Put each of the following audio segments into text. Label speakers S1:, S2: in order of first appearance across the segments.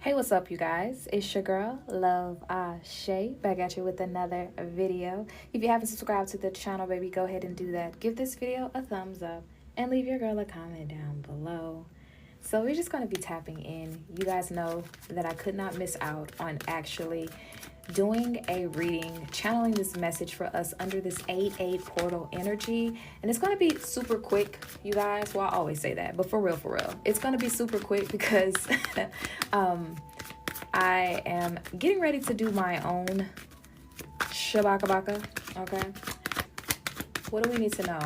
S1: Hey, what's up, you guys? It's your girl, Love Shay, back at you with another video. If you haven't subscribed to the channel, baby, go ahead and do that. Give this video a thumbs up and leave your girl a comment down below. So we're just going to be tapping in. You guys know that I could not miss out on actually doing a reading, channeling this message for us under this 8-8 portal energy. And it's going to be super quick, you guys. Well, I always say that, but for real, it's going to be super quick because I am getting ready to do my own shabaka baka. Okay. What do we need to know?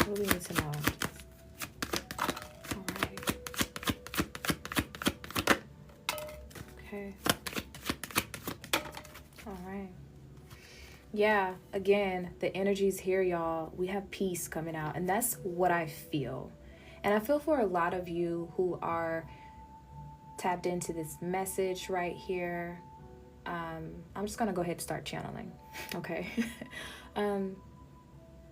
S1: What do we need to know? Okay. All right. Yeah, again, the energy's here, y'all. We have peace coming out, and that's what I feel. And I feel for a lot of you who are tapped into this message right here. I'm just gonna go ahead and start channeling. Okay.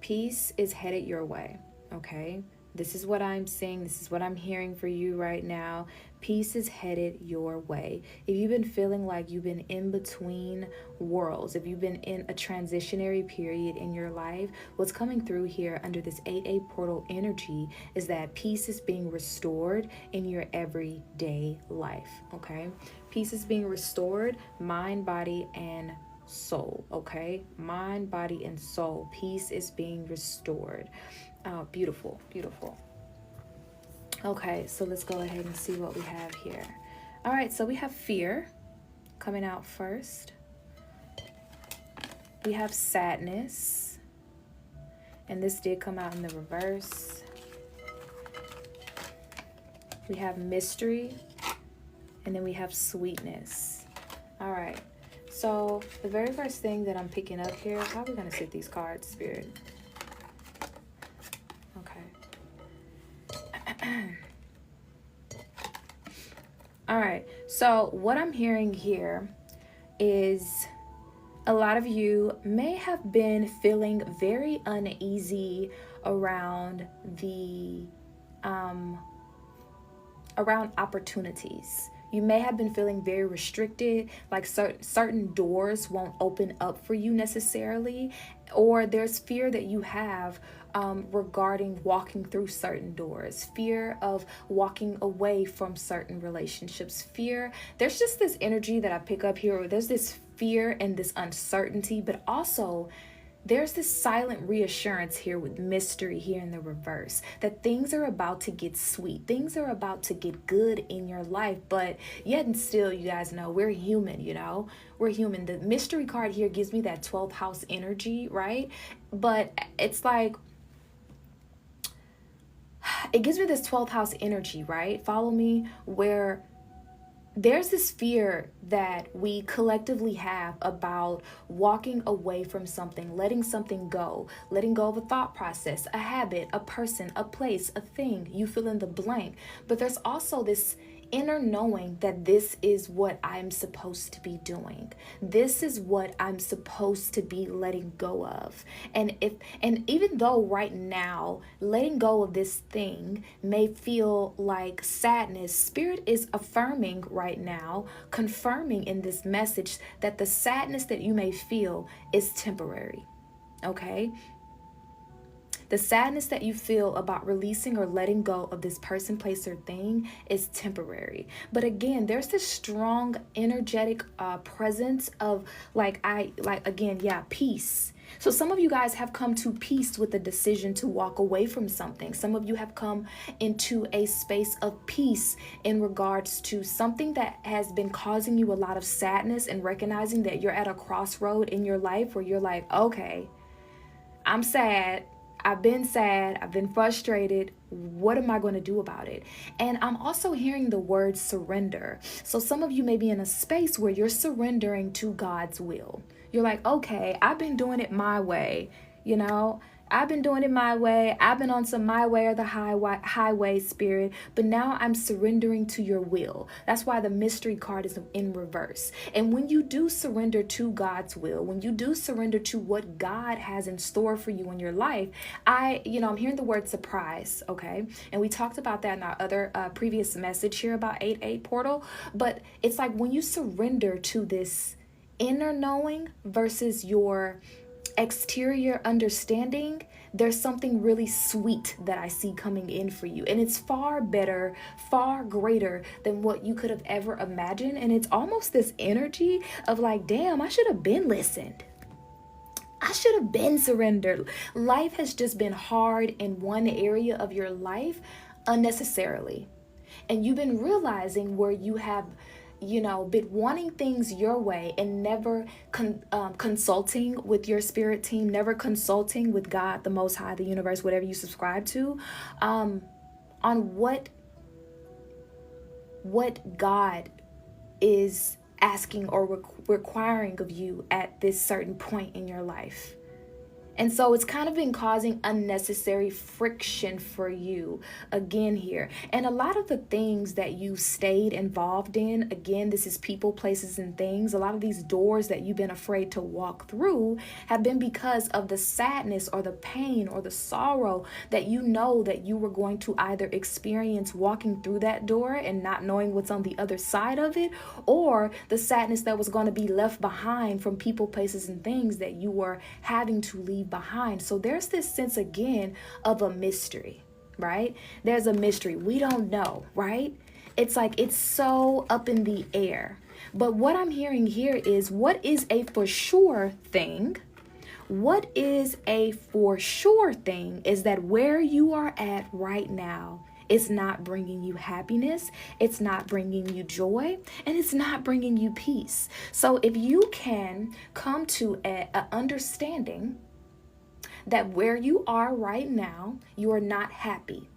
S1: Peace is headed your way. Okay. This is what I'm seeing. This is what I'm hearing for you right now. Peace is headed your way. If you've been feeling like you've been in between worlds, if you've been in a transitionary period in your life, what's coming through here under this 8-8 portal energy is that peace is being restored in your everyday life. Okay. Peace is being restored, mind, body, and soul. Okay. Mind, body, and soul. Peace is being restored. Oh, beautiful, beautiful. Okay, so let's go ahead and see what we have here. All right, so we have fear coming out first. We have sadness, and this did come out in the reverse. We have mystery, and then we have sweetness. All right, so the very first thing that I'm picking up here, how are we going to sit these cards, Spirit? All right, so what I'm hearing here is a lot of you may have been feeling very uneasy around the around opportunities. You may have been feeling very restricted, like certain doors won't open up for you necessarily, or there's fear that you have regarding walking through certain doors, fear of walking away from certain relationships, fear. There's just this energy that I pick up here, where there's this fear and this uncertainty, but also there's this silent reassurance here with mystery here in the reverse, that things are about to get sweet. Things are about to get good in your life, but yet and still, you guys know, we're human, you know? We're human. The mystery card here gives me that 12th house energy, right? But it's like, it gives me this 12th house energy, right? Follow me, where there's this fear that we collectively have about walking away from something, letting something go, letting go of a thought process, a habit, a person, a place, a thing, you fill in the blank. But there's also this inner knowing that this is what I'm supposed to be doing. This is what I'm supposed to be letting go of. And even though right now letting go of this thing may feel like sadness, Spirit is affirming right now, confirming in this message that the sadness that you may feel is temporary. Okay? The sadness that you feel about releasing or letting go of this person, place, or thing is temporary. But again, there's this strong energetic presence of peace. So some of you guys have come to peace with the decision to walk away from something. Some of you have come into a space of peace in regards to something that has been causing you a lot of sadness, and recognizing that you're at a crossroad in your life where you're like, okay, I'm sad. I've been sad. I've been frustrated. What am I going to do about it? And I'm also hearing the word surrender. So some of you may be in a space where you're surrendering to God's will. You're like, okay, I've been doing it my way. You know, I've been doing it my way. I've been on some my way or the highway, Spirit, but now I'm surrendering to your will. That's why the mystery card is in reverse. And when you do surrender to God's will, when you do surrender to what God has in store for you in your life, I'm hearing the word surprise, okay? And we talked about that in our other previous message here about 8-8 portal, but it's like when you surrender to this inner knowing versus your exterior understanding, there's something really sweet that I see coming in for you. And it's far better, far greater than what you could have ever imagined. And it's almost this energy of like, damn, I should have been listened. I should have been surrendered. Life has just been hard in one area of your life unnecessarily. And you've been realizing where you have been wanting things your way and never consulting with your spirit team, never consulting with God, the Most High, the universe, whatever you subscribe to, on what God is asking or requiring of you at this certain point in your life. And so it's kind of been causing unnecessary friction for you again here. And a lot of the things that you stayed involved in, again, this is people, places, and things. A lot of these doors that you've been afraid to walk through have been because of the sadness or the pain or the sorrow that you know that you were going to either experience walking through that door and not knowing what's on the other side of it, or the sadness that was going to be left behind from people, places, and things that you were having to leave behind. So there's this sense again of a mystery, right? There's a mystery. We don't know, right? It's like it's so up in the air. But what I'm hearing here is, what is a for sure thing? What is a for sure thing is that where you are at right now, it's not bringing you happiness, it's not bringing you joy, and it's not bringing you peace. So if you can come to a understanding that where you are right now, you are not happy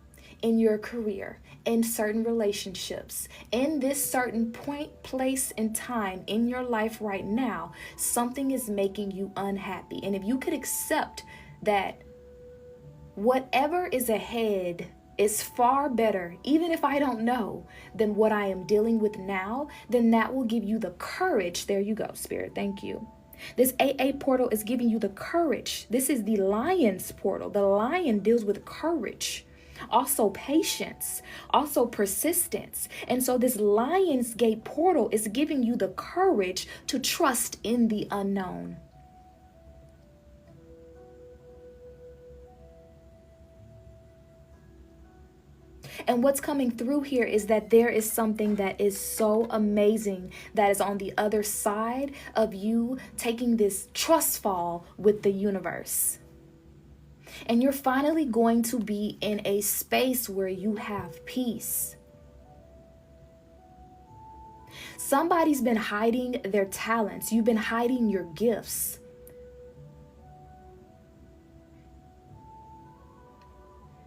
S1: in your career, in certain relationships, in this certain point, place, and time in your life right now, something is making you unhappy. And if you could accept that whatever is ahead is far better, even if I don't know, than what I am dealing with now, then that will give you the courage. There you go, Spirit. Thank you. This 8-8 portal is giving you the courage. This is the lion's portal. The lion deals with courage, also patience, also persistence. And so this lion's gate portal is giving you the courage to trust in the unknown. And what's coming through here is that there is something that is so amazing that is on the other side of you taking this trust fall with the universe. And you're finally going to be in a space where you have peace. Somebody's been hiding their talents. You've been hiding your gifts.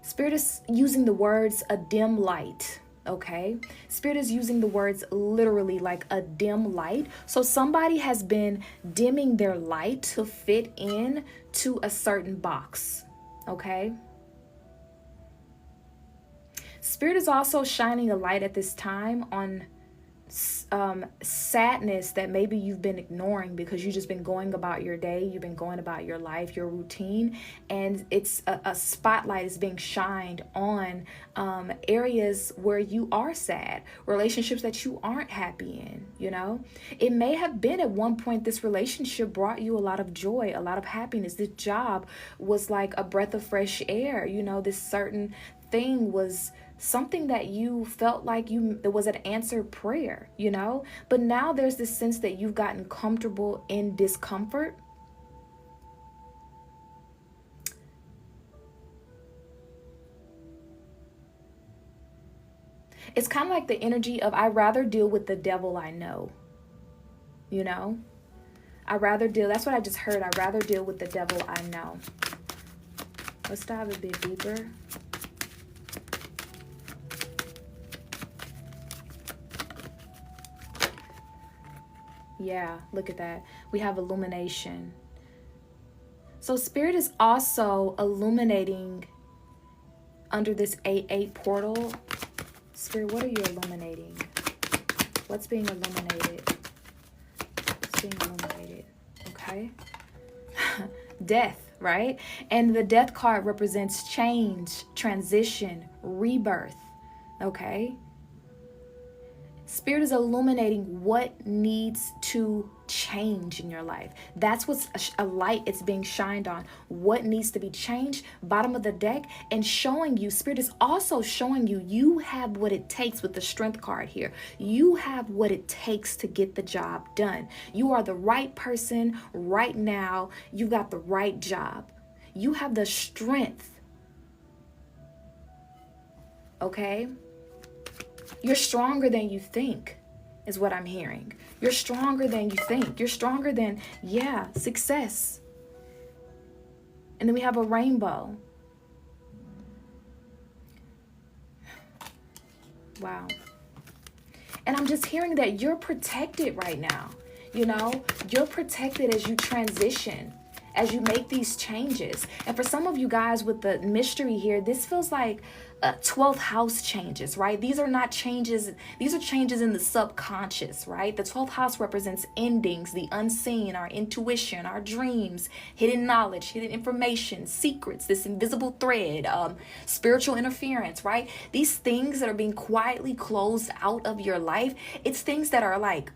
S1: Spirit is using the words a dim light, okay? Spirit is using the words literally like a dim light. So somebody has been dimming their light to fit in to a certain box, okay? Spirit is also shining a light at this time on sadness that maybe you've been ignoring because you've just been going about your day, you've been going about your life, your routine, and it's a spotlight is being shined on areas where you are sad, relationships that you aren't happy in. It may have been at one point this relationship brought you a lot of joy, a lot of happiness. This job was like a breath of fresh air. This certain thing was something that you felt like there was an answered prayer, but now there's this sense that you've gotten comfortable in discomfort. It's kind of like the energy of, I'd rather deal with the devil I know, that's what I just heard. I'd rather deal with the devil I know. Let's dive a bit deeper. Yeah, look at that. We have illumination. So Spirit is also illuminating under this 8-8 portal. Spirit, what are you illuminating? What's being illuminated? What's being illuminated? Okay. Death, right? And the death card represents change, transition, rebirth. Okay. Spirit is illuminating what needs to change in your life. That's what's a light it's being shined on. What needs to be changed, bottom of the deck, and showing you, Spirit is also showing you, you have what it takes with the strength card here. You have what it takes to get the job done. You are the right person right now. You got the right job. You have the strength. Okay? You're stronger than you think, is what I'm hearing. You're stronger than you think. You're stronger than, success. And then we have a rainbow. Wow. And I'm just hearing that you're protected right now. You know, you're protected as you transition, as you make these changes. And for some of you guys with the mystery here, this feels like 12th house changes, right? These are not changes. These are changes in the subconscious, right? The 12th house represents endings, the unseen, our intuition, our dreams, hidden knowledge, hidden information, secrets, this invisible thread, spiritual interference, right? These things that are being quietly closed out of your life, it's things that are like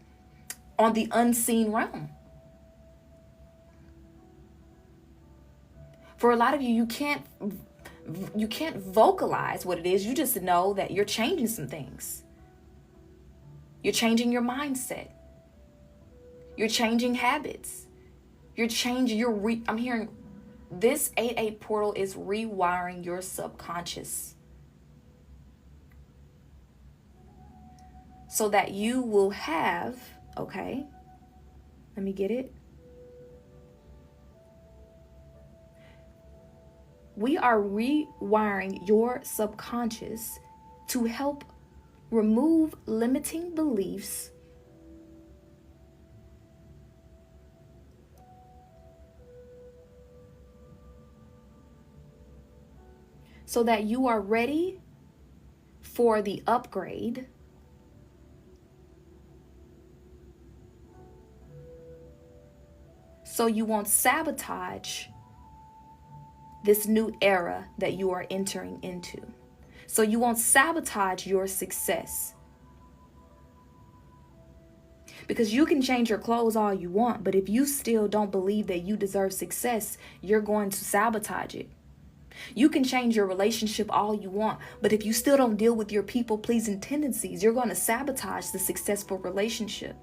S1: on the unseen realm. For a lot of you, you can't vocalize what it is. You just know that you're changing some things. You're changing your mindset. You're changing habits. You're changing I'm hearing this 8-8 portal is rewiring your subconscious so that you will have, okay, let me get it. We are rewiring your subconscious to help remove limiting beliefs so that you are ready for the upgrade so you won't sabotage this new era that you are entering into. So you won't sabotage your success. Because you can change your clothes all you want, but if you still don't believe that you deserve success, you're going to sabotage it. You can change your relationship all you want, but if you still don't deal with your people-pleasing tendencies, you're going to sabotage the successful relationship.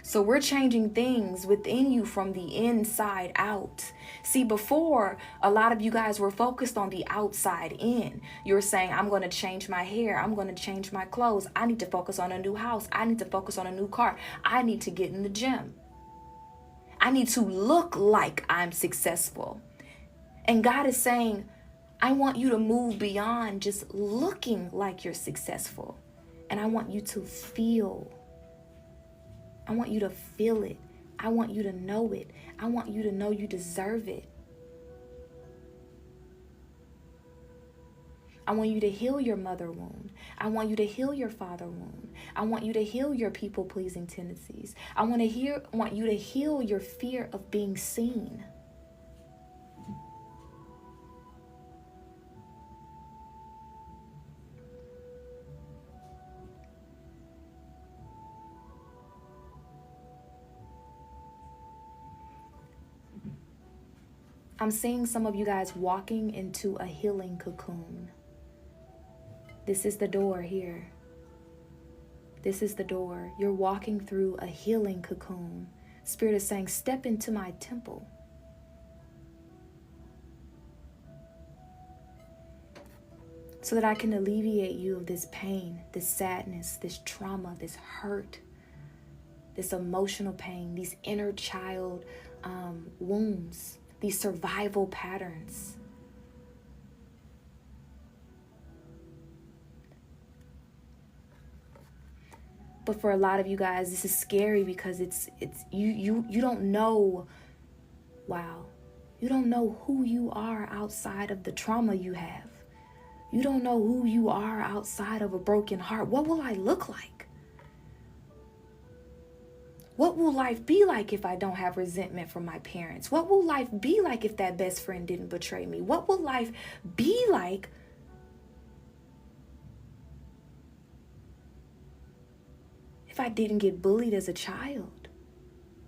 S1: So we're changing things within you from the inside out. See, before, a lot of you guys were focused on the outside in. You were saying, I'm going to change my hair. I'm going to change my clothes. I need to focus on a new house. I need to focus on a new car. I need to get in the gym. I need to look like I'm successful. And God is saying, I want you to move beyond just looking like you're successful. And I want you to feel. I want you to feel it. I want you to know it. I want you to know you deserve it. I want you to heal your mother wound. I want you to heal your father wound. I want you to heal your people-pleasing tendencies. I want you to heal your fear of being seen. I'm seeing some of you guys walking into a healing cocoon. This is the door here. This is the door. You're walking through a healing cocoon. Spirit is saying, step into my temple. So that I can alleviate you of this pain, this sadness, this trauma, this hurt, this emotional pain, these inner child wounds, these survival patterns. But for a lot of you guys, this is scary because it's you don't know. Wow. You don't know who you are outside of the trauma you have. You don't know who you are outside of a broken heart. What will I look like? What will life be like if I don't have resentment from my parents? What will life be like if that best friend didn't betray me? What will life be like if I didn't get bullied as a child?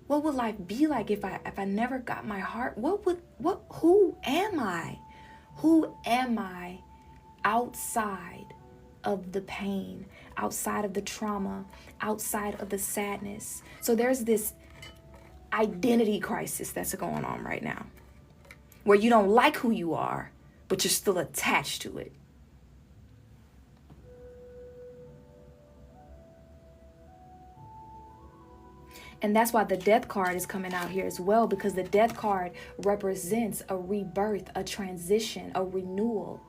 S1: What would life be like if I never got my heart? Who am I? Who am I outside of the pain, outside of the trauma, outside of the sadness? So there's this identity crisis that's going on right now, where you don't like who you are, but you're still attached to it. And that's why the death card is coming out here as well, because the death card represents a rebirth, a transition, a renewal.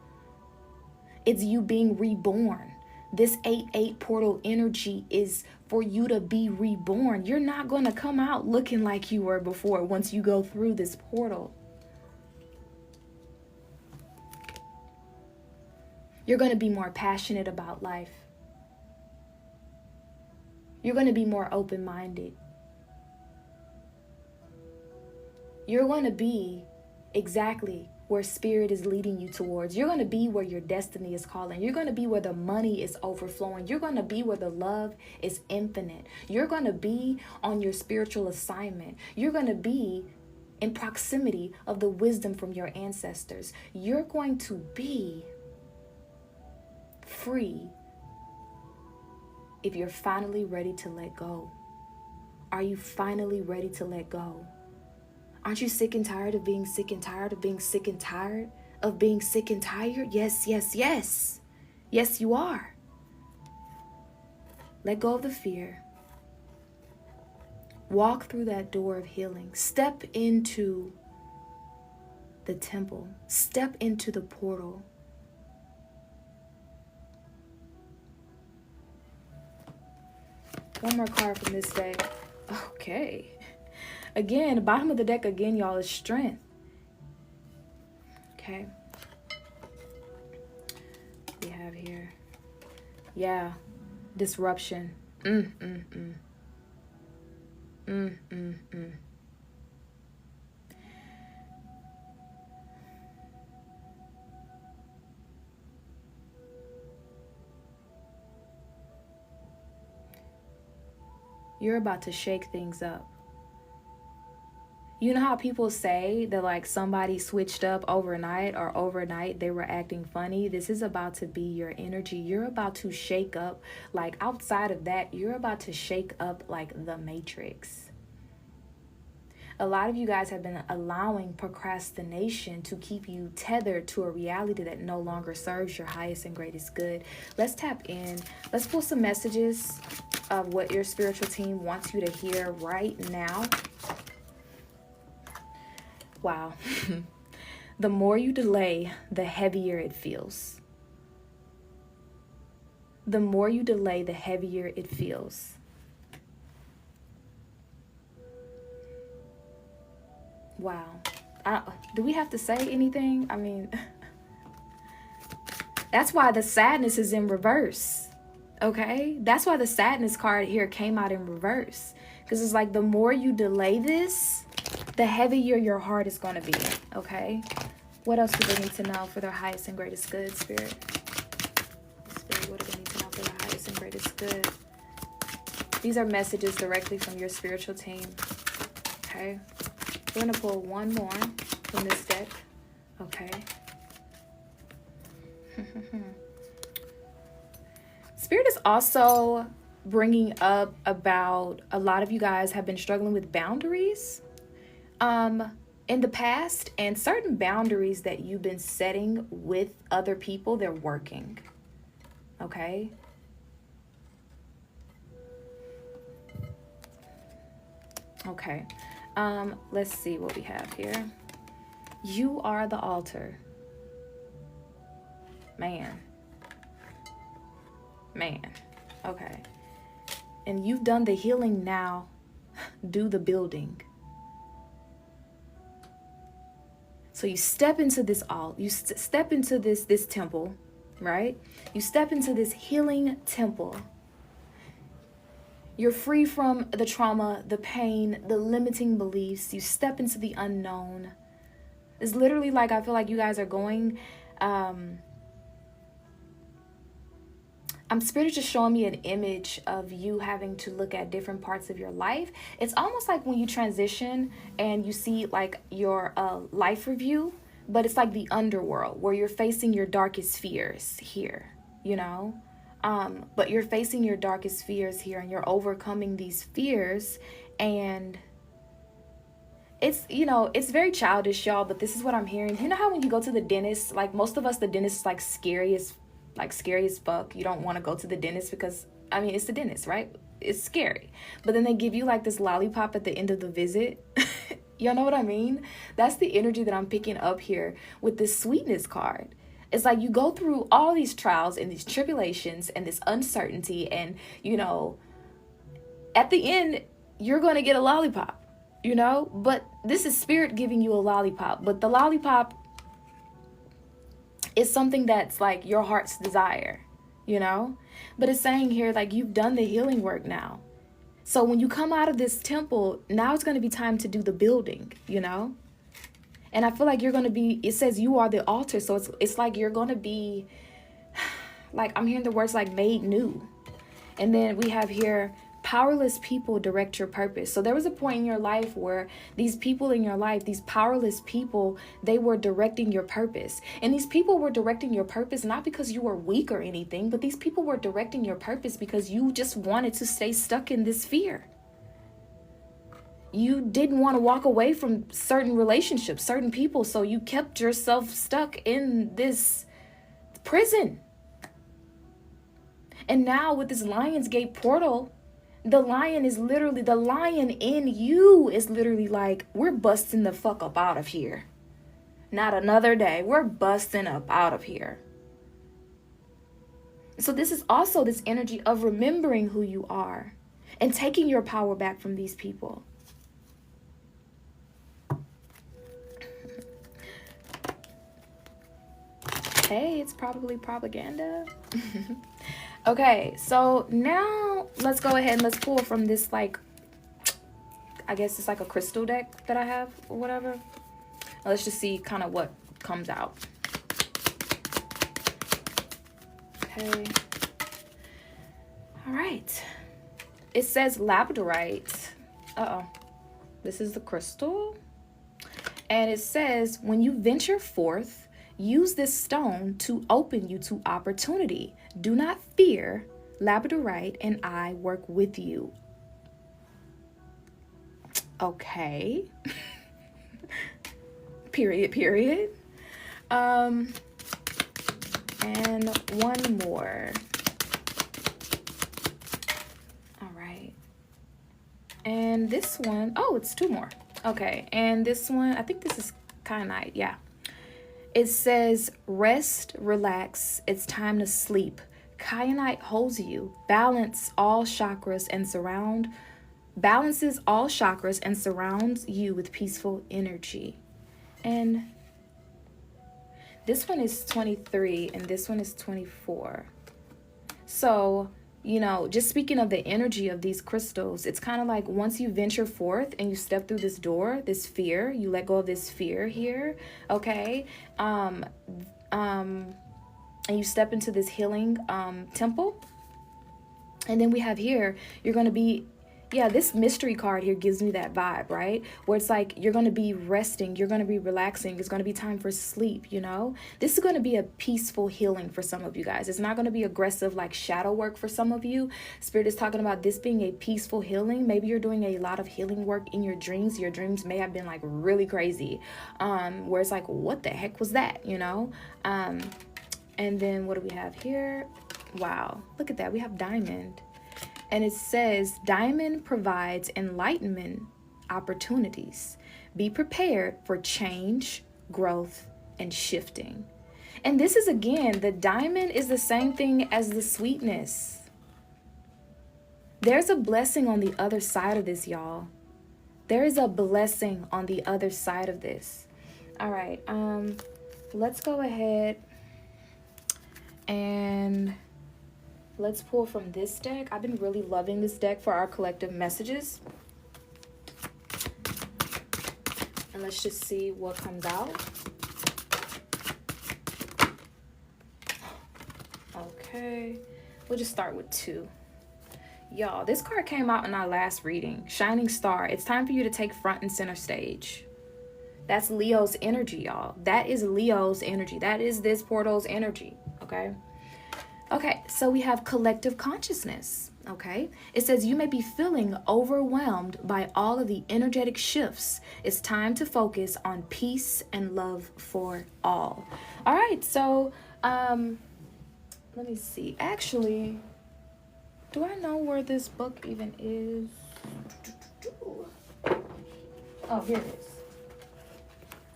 S1: It's you being reborn. This 8/8 portal energy is for you to be reborn. You're not going to come out looking like you were before once you go through this portal. You're going to be more passionate about life. You're going to be more open-minded. You're going to be exactly where spirit is leading you towards. You're going to be where your destiny is calling. You're going to be where the money is overflowing. You're going to be where the love is infinite. You're going to be on your spiritual assignment. You're going to be in proximity of the wisdom from your ancestors. You're going to be free if you're finally ready to let go. Are you finally ready to let go? Aren't you sick and tired of being sick and tired of being sick and tired of being sick and tired? Yes, yes, yes. Yes, you are. Let go of the fear. Walk through that door of healing. Step into the temple. Step into the portal. One more card from this deck. Okay. Again, the bottom of the deck again, y'all, is strength. Okay. We have here. Yeah. Disruption. You're about to shake things up. You know how people say that like somebody switched up overnight, or overnight they were acting funny? This is about to be your energy. You're about to shake up. Like outside of that, you're about to shake up like the Matrix. A lot of you guys have been allowing procrastination to keep you tethered to a reality that no longer serves your highest and greatest good. Let's tap in. Let's pull some messages of what your spiritual team wants you to hear right now. Wow. The more you delay, the heavier it feels. The more you delay, the heavier it feels. Wow. Do we have to say anything? I mean, that's why the sadness is in reverse. Okay? That's why the sadness card here came out in reverse. Because it's like the more you delay this, the heavier your heart is going to be. Okay? What else do they need to know for their highest and greatest good, Spirit? Spirit, what do they need to know for their highest and greatest good? These are messages directly from your spiritual team. Okay? We're going to pull one more from this deck. Okay. Spirit is also bringing up about a lot of you guys have been struggling with boundaries in the past, and certain boundaries that you've been setting with other people, they're working. Okay. Okay. Let's see what we have here. You are the altar. Man. Okay. And you've done the healing, now do the building. So you step into this step into this temple, right? You step into this healing temple. You're free from the trauma, the pain, the limiting beliefs. You step into the unknown. It's literally like, I feel like you guys are going, Spirit is just showing me an image of you having to look at different parts of your life. It's almost like when you transition and you see like your life review, but it's like the underworld where you're facing your darkest fears here, you know? But you're facing your darkest fears here, and you're overcoming these fears. And it's, you know, it's very childish, y'all, but this is what I'm hearing. You know how when you go to the dentist, like most of us, the dentist is like scary as fuck. You don't want to go to the dentist because, I mean, it's the dentist, right? It's scary. But then they give you like this lollipop at the end of the visit. Y'all know what I mean? That's the energy that I'm picking up here with this sweetness card. It's like you go through all these trials and these tribulations and this uncertainty, and, you know, at the end, you're going to get a lollipop, you know? But this is Spirit giving you a lollipop. But the lollipop is something that's like your heart's desire, you know? But it's saying here, like, you've done the healing work now. So when you come out of this temple, now it's going to be time to do the building, you know? And I feel like you're going to be, it says you are the altar. So it's like you're going to be, like, I'm hearing the words like made new. And then we have here, powerless people direct your purpose. So there was a point in your life where these people in your life, these powerless people, they were directing your purpose. And these people were directing your purpose not because you were weak or anything, but these people were directing your purpose because you just wanted to stay stuck in this fear. You didn't want to walk away from certain relationships, certain people, so you kept yourself stuck in this prison. And now with this Lion's Gate portal, the lion in you is literally like, we're busting the fuck up out of here. Not another day. We're busting up out of here. So this is also this energy of remembering who you are and taking your power back from these people. Hey, it's probably propaganda. Okay, so now let's go ahead and let's pull from this, like, I guess it's like a crystal deck that I have or whatever. Let's just see kind of what comes out. Okay. All right. It says labradorite. This is the crystal. And it says, when you venture forth, use this stone to open you to opportunity. Do not fear, labradorite, and I work with you. Okay. Period. And one more. All right. And this one, it's two more. Okay. And this one, I think this is kyanite. Yeah. It says, rest, relax, it's time to sleep. Kyanite holds you, balances all chakras and surrounds you with peaceful energy. And this one is 23 and this one is 24. So, you know, just speaking of the energy of these crystals, it's kind of like once you venture forth and you step through this door, this fear, you let go of this fear here, okay? And you step into this healing temple. And then we have here, you're going to be, this mystery card here gives me that vibe, right? Where it's like you're going to be resting, you're going to be relaxing, it's going to be time for sleep, you know? This is going to be a peaceful healing for some of you guys. It's not going to be aggressive like shadow work for some of you. Spirit is talking about this being a peaceful healing. Maybe you're doing a lot of healing work in your dreams. Your dreams may have been like really crazy, where it's like, what the heck was that, you know? And then what do we have here? Wow, look at that. We have diamond. And it says, diamond provides enlightenment opportunities. Be prepared for change, growth, and shifting. And this is, again, the diamond is the same thing as the sweetness. There's a blessing on the other side of this, y'all. There is a blessing on the other side of this. All right, let's go ahead and let's pull from this deck. I've been really loving this deck for our collective messages. And let's just see what comes out. Okay, we'll just start with 2. Y'all, this card came out in our last reading. Shining Star. It's time for you to take front and center stage. That's Leo's energy, y'all. That is Leo's energy. That is this portal's energy, okay? Okay, so we have collective consciousness, okay? It says you may be feeling overwhelmed by all of the energetic shifts. It's time to focus on peace and love for all. All right, so let me see. Actually, do I know where this book even is? Oh, here it is.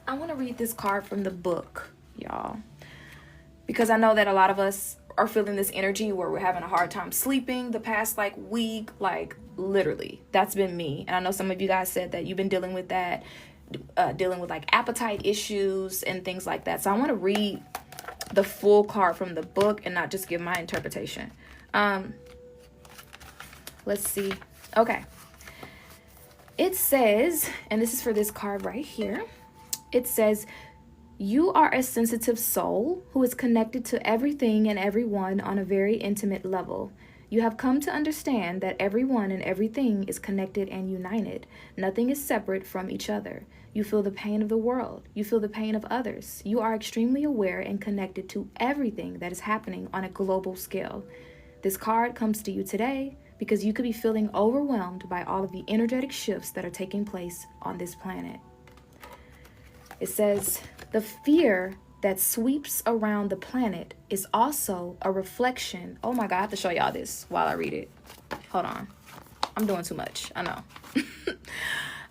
S1: I want to read this card from the book, y'all, because I know that a lot of us are feeling this energy where we're having a hard time sleeping the past week, literally. That's been me. And I know some of you guys said that you've been dealing with that, dealing with appetite issues and things like that. So I want to read the full card from the book and not just give my interpretation. Let's see. Okay. It says, and this is for this card right here. It says, you are a sensitive soul who is connected to everything and everyone on a very intimate level. You have come to understand that everyone and everything is connected and united. Nothing is separate from each other. You feel the pain of the world. You feel the pain of others. You are extremely aware and connected to everything that is happening on a global scale. This card comes to you today because you could be feeling overwhelmed by all of the energetic shifts that are taking place on this planet. It says, the fear that sweeps around the planet is also a reflection. Oh my God, I have to show y'all this while I read it. Hold on. I'm doing too much. I know.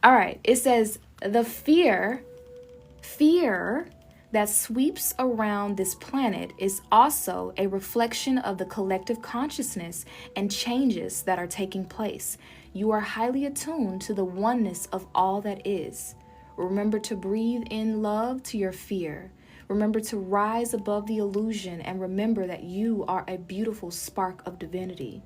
S1: All right. It says, the fear that sweeps around this planet is also a reflection of the collective consciousness and changes that are taking place. You are highly attuned to the oneness of all that is. Remember to breathe in love to your fear. Remember to rise above the illusion and remember that you are a beautiful spark of divinity.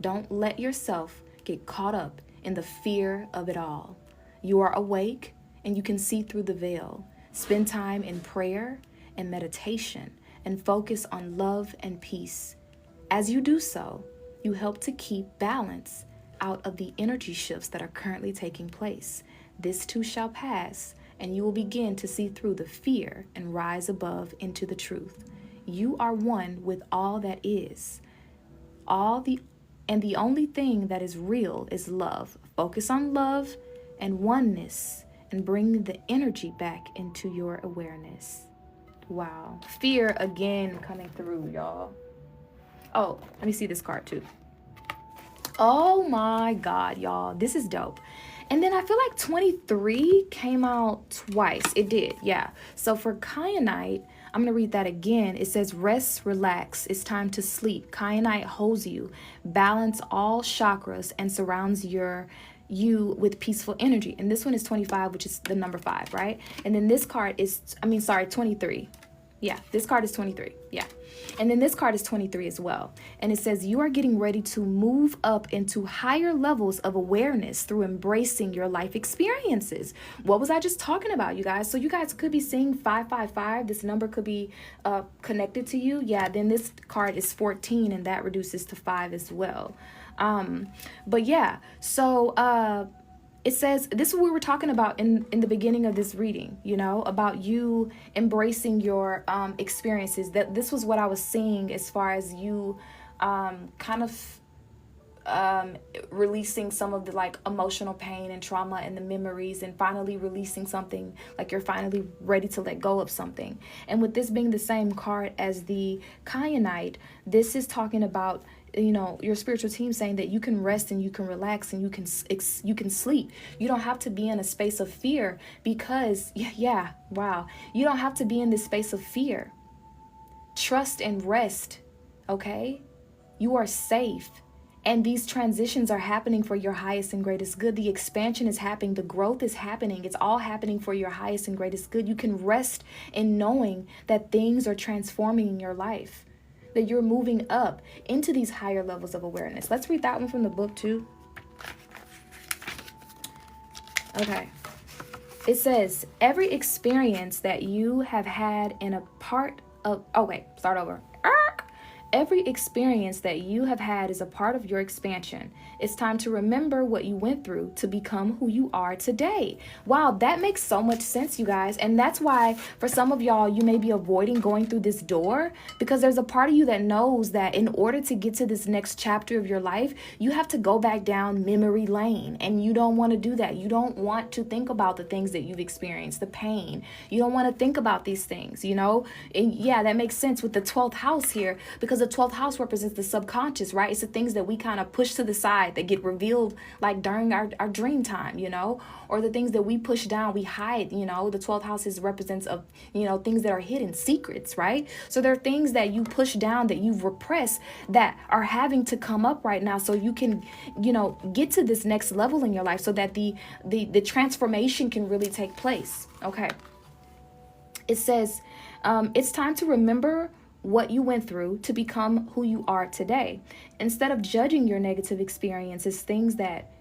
S1: Don't let yourself get caught up in the fear of it all. You are awake and you can see through the veil. Spend time in prayer and meditation and focus on love and peace. As you do so, you help to keep balance out of the energy shifts that are currently taking place. This too shall pass, and you will begin to see through the fear and rise above into the truth. You are one with all that is. The only thing that is real is love. Focus on love and oneness and bring the energy back into your awareness. Wow. Fear again coming through, y'all. Oh, let me see this card too. Oh my God, y'all. This is dope. And then I feel like 23 came out twice. It did, yeah. So for Kyanite, I'm going to read that again. It says, rest, relax. It's time to sleep. Kyanite holds you, balance all chakras, and surrounds you with peaceful energy. And this one is 25, which is the number 5, right? And then this card is, 23. Yeah, this card is 23. Yeah. And then this card is 23 as well. And it says you are getting ready to move up into higher levels of awareness through embracing your life experiences. What was I just talking about, you guys? So you guys could be seeing 555. This number could be connected to you. Yeah, then this card is 14 and that reduces to 5 as well. But yeah, so it says, this is what we were talking about in the beginning of this reading, about you embracing your experiences. That this was what I was seeing as far as you releasing some of the emotional pain and trauma and the memories and finally releasing something, like you're finally ready to let go of something. And with this being the same card as the Kyanite, this is talking about your spiritual team saying that you can rest and you can relax and you can sleep. You don't have to be in a space of fear because, wow. You don't have to be in this space of fear. Trust and rest, okay? You are safe And these transitions are happening for your highest and greatest good. The expansion is happening. The growth is happening. It's all happening for your highest and greatest good. You can rest in knowing that things are transforming in your life, that you're moving up into these higher levels of awareness. Let's read that one from the book too. Okay. It says, every experience that you have had in a part of, start over. Every experience that you have had is a part of your expansion. It's time to remember what you went through to become who you are today. Wow, that makes so much sense, you guys. And that's why for some of y'all, you may be avoiding going through this door, because there's a part of you that knows that in order to get to this next chapter of your life, you have to go back down memory lane. And you don't want to do that. You don't want to think about the things that you've experienced, the pain. You don't want to think about these things, you know? And yeah, that makes sense with the 12th house here, because the 12th house represents the subconscious, right? It's the things that we kind of push to the side that get revealed like during our dream time, you know, or the things that we push down, we hide, you know. The 12th house represents of, you know, things that are hidden, secrets, right? So there are things that you push down, that you've repressed, that are having to come up right now so you can, you know, get to this next level in your life, so that the transformation can really take place. Okay. It says, it's time to remember what you went through to become who you are today. Instead of judging your negative experiences, things that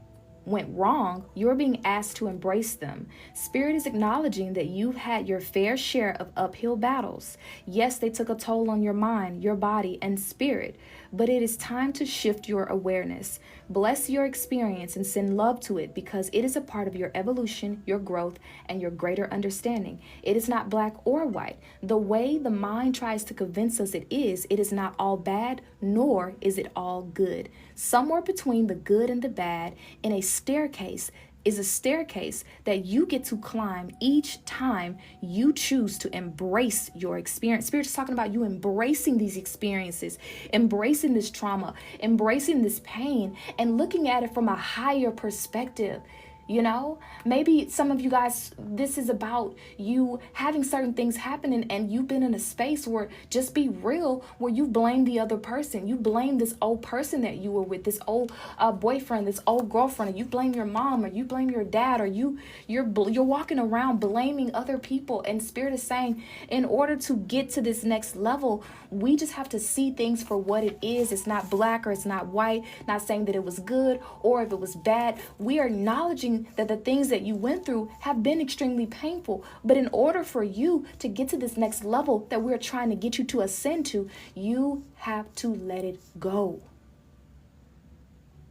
S1: went wrong, you're being asked to embrace them. Spirit is acknowledging that you've had your fair share of uphill battles. Yes, they took a toll on your mind, your body, and spirit, but it is time to shift your awareness. Bless your experience and send love to it, because it is a part of your evolution, your growth, and your greater understanding. It is not black or white. The way the mind tries to convince us it is not all bad, nor is it all good. Somewhere between the good and the bad, in a staircase, is a staircase that you get to climb each time you choose to embrace your experience. Spirit is talking about you embracing these experiences, embracing this trauma, embracing this pain, and looking at it from a higher perspective. You know, maybe some of you guys, this is about you having certain things happen, and you've been in a space where, just be real, where you blame the other person. You blame this old person that you were with, this old boyfriend, this old girlfriend, or you blame your mom, or you blame your dad, or you're walking around blaming other people. And Spirit is saying, in order to get to this next level, we just have to see things for what it is. It's not black or it's not white. Not saying that it was good or if it was bad. We are acknowledging that the things that you went through have been extremely painful. But in order for you to get to this next level that we're trying to get you to ascend to, you have to let it go.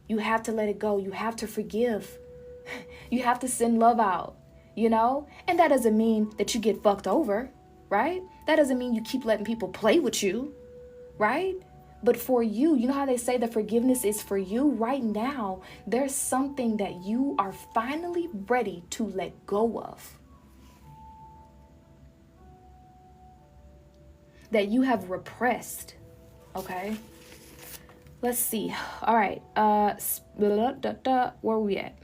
S1: You have to let it go. You have to forgive. You have to send love out, you know? And that doesn't mean that you get fucked over, right? That doesn't mean you keep letting people play with you, right? But for you, you know how they say that forgiveness is for you? Right now, there's something that you are finally ready to let go of, that you have repressed, okay? Let's see. All right. Where are we at?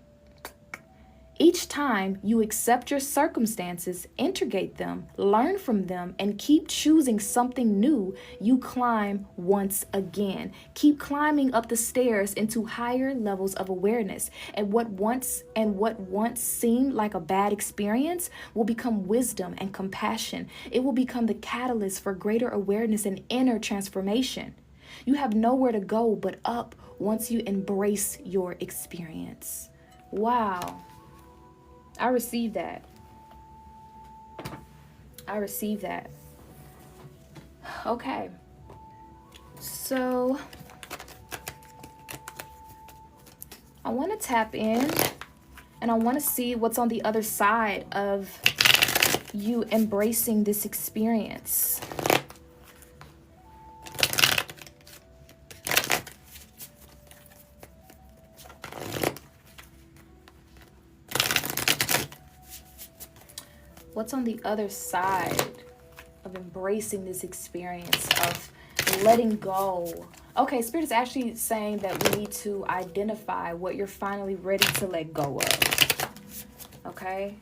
S1: Each time you accept your circumstances, integrate them, learn from them, and keep choosing something new, you climb once again. Keep climbing up the stairs into higher levels of awareness. And what once seemed like a bad experience will become wisdom and compassion. It will become the catalyst for greater awareness and inner transformation. You have nowhere to go but up once you embrace your experience. Wow. I received that. I received that. Okay. So I want to tap in and I want to see what's on the other side of you embracing this experience. What's on the other side of embracing this experience of letting go? Okay, Spirit is actually saying that we need to identify what you're finally ready to let go of. Okay?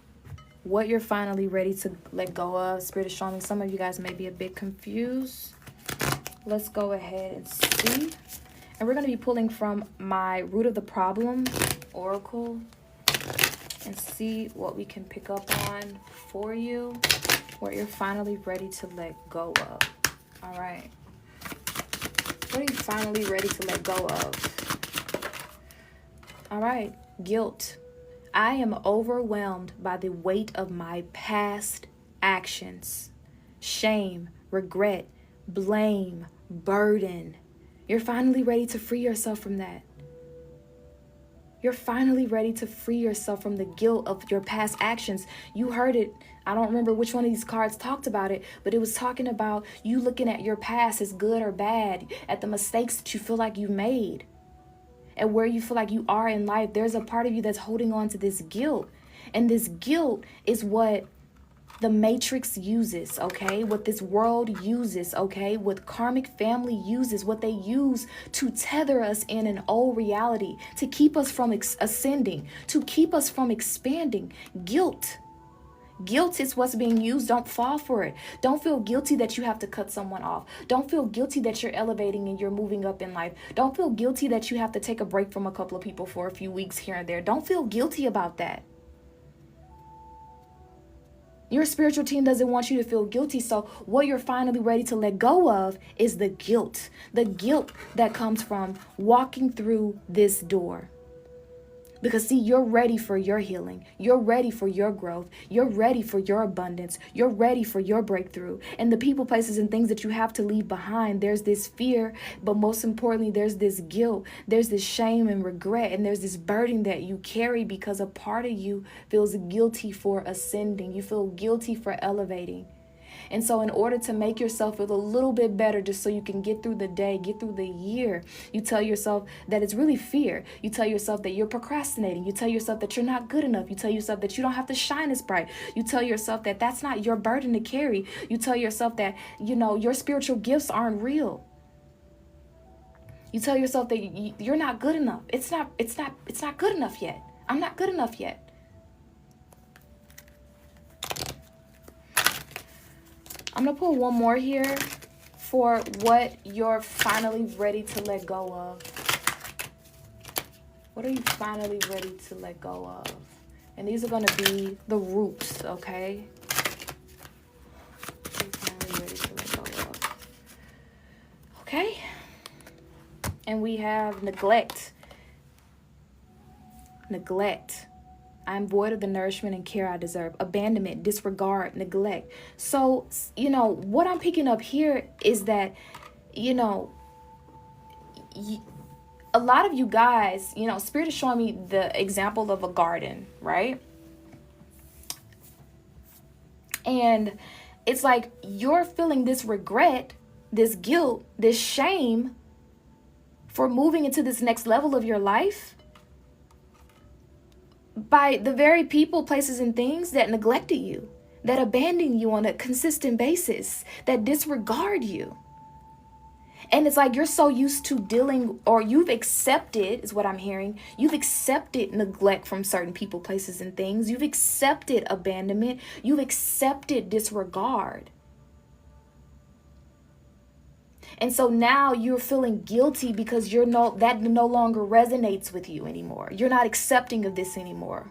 S1: What you're finally ready to let go of. Spirit is showing me some of you guys may be a bit confused. Let's go ahead and see. And we're going to be pulling from my Root of the Problem Oracle and see what we can pick up on for you, what you're finally ready to let go of. All right. What are you finally ready to let go of? All right. Guilt. I am overwhelmed by the weight of my past actions. Shame, regret, blame, burden. You're finally ready to free yourself from that. You're finally ready to free yourself from the guilt of your past actions. You heard it. I don't remember which one of these cards talked about it, but it was talking about you looking at your past as good or bad, at the mistakes that you feel like you made, and where you feel like you are in life. There's a part of you that's holding on to this guilt. And this guilt is what the Matrix uses, okay? What this world uses, okay? What karmic family uses, what they use to tether us in an old reality, to keep us from ascending, to keep us from expanding. Guilt. Guilt is what's being used. Don't fall for it. Don't feel guilty that you have to cut someone off. Don't feel guilty that you're elevating and you're moving up in life. Don't feel guilty that you have to take a break from a couple of people for a few weeks here and there. Don't feel guilty about that. Your spiritual team doesn't want you to feel guilty. So what you're finally ready to let go of is the guilt that comes from walking through this door. Because see, you're ready for your healing. You're ready for your growth. You're ready for your abundance. You're ready for your breakthrough. And the people, places, and things that you have to leave behind, there's this fear, but most importantly, there's this guilt. There's this shame and regret, and there's this burden that you carry because a part of you feels guilty for ascending. You feel guilty for elevating. And so in order to make yourself feel a little bit better, just so you can get through the day, get through the year, you tell yourself that it's really fear. You tell yourself that you're procrastinating. You tell yourself that you're not good enough. You tell yourself that you don't have to shine as bright. You tell yourself that that's not your burden to carry. You tell yourself that, your spiritual gifts aren't real. You tell yourself that you're not good enough. It's not good enough yet. I'm not good enough yet. I'm going to pull one more here for what you're finally ready to let go of. What are you finally ready to let go of? And these are going to be the roots, okay? What are you finally ready to let go of? Okay. And we have neglect. Neglect. I'm void of the nourishment and care I deserve. Abandonment, disregard, neglect. So, what I'm picking up here is that, a lot of you guys, Spirit is showing me the example of a garden, right? And it's like you're feeling this regret, this guilt, this shame for moving into this next level of your life by the very people, places, and things that neglected you, that abandon you on a consistent basis, that disregard you. And it's like you're so used to dealing, or you've accepted, is what I'm hearing. You've accepted neglect from certain people, places, and things. You've accepted abandonment. You've accepted disregard. And so now you're feeling guilty because that no longer resonates with you anymore. You're not accepting of this anymore.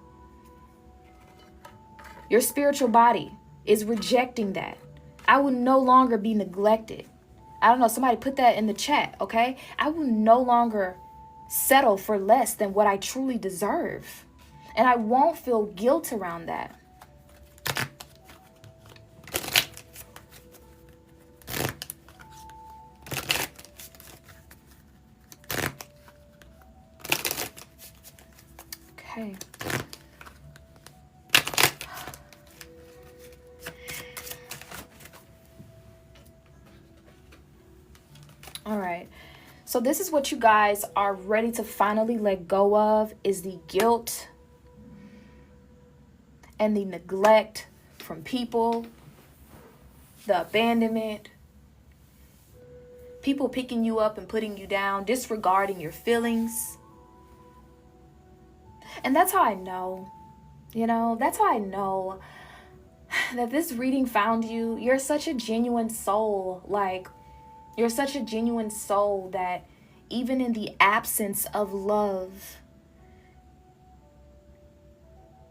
S1: Your spiritual body is rejecting that. I will no longer be neglected. I don't know, somebody put that in the chat, okay? I will no longer settle for less than what I truly deserve. And I won't feel guilt around that. Okay. All right. So this is what you guys are ready to finally let go of, is the guilt and the neglect from people, the abandonment, people picking you up and putting you down, disregarding your feelings. And that's how I know, that's how I know that this reading found you. You're such a genuine soul. Like, you're such a genuine soul that even in the absence of love.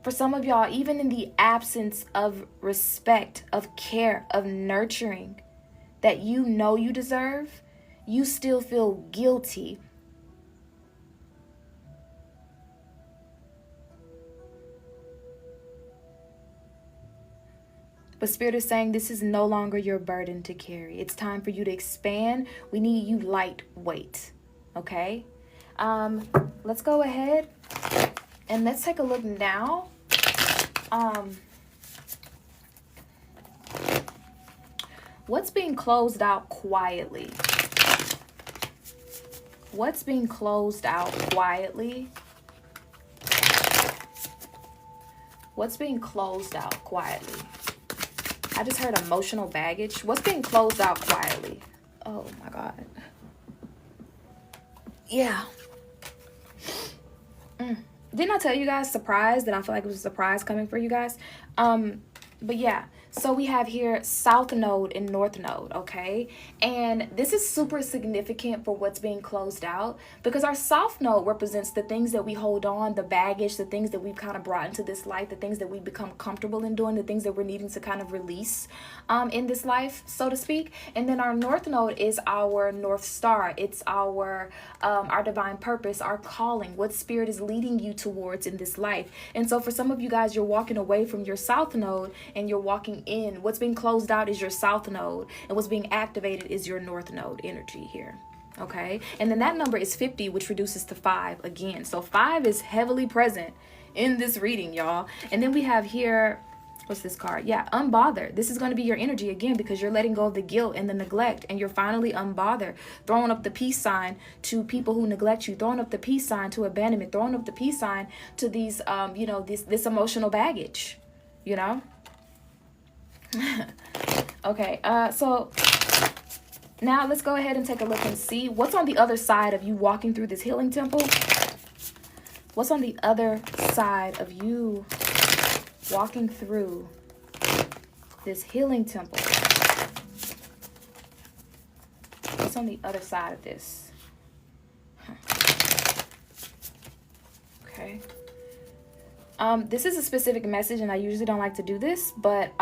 S1: For some of y'all, even in the absence of respect, of care, of nurturing that you know you deserve, you still feel guilty. But Spirit is saying this is no longer your burden to carry. It's time for you to expand. We need you lightweight. Okay? Let's go ahead and let's take a look now. What's being closed out quietly? What's being closed out quietly? What's being closed out quietly? I just heard emotional baggage. What's being closed out quietly? Oh my God. Yeah. Didn't I tell you guys surprise that I feel like it was a surprise coming for you guys? But yeah. So we have here South Node and North Node, okay? And this is super significant for what's being closed out because our South Node represents the things that we hold on, the baggage, the things that we've kind of brought into this life, the things that we become comfortable in doing, the things that we're needing to kind of release in this life, so to speak. And then our North Node is our North Star. It's our divine purpose, our calling, what Spirit is leading you towards in this life. And so for some of you guys, you're walking away from your South Node and you're walking in. What's being closed out is your South Node, and what's being activated is your North Node energy here. Okay, and then that number is 50, which reduces to 5 again. So 5 is heavily present in this reading, y'all. And then we have here, what's this card? Yeah, unbothered. This is going to be your energy again because you're letting go of the guilt and the neglect, and you're finally unbothered, throwing up the peace sign to people who neglect you, throwing up the peace sign to abandonment, throwing up the peace sign to these this emotional baggage, Okay, so now let's go ahead and take a look and see what's on the other side of you walking through this healing temple. What's on the other side of you walking through this healing temple? What's on the other side of this? Okay. This is a specific message, and I usually don't like to do this, but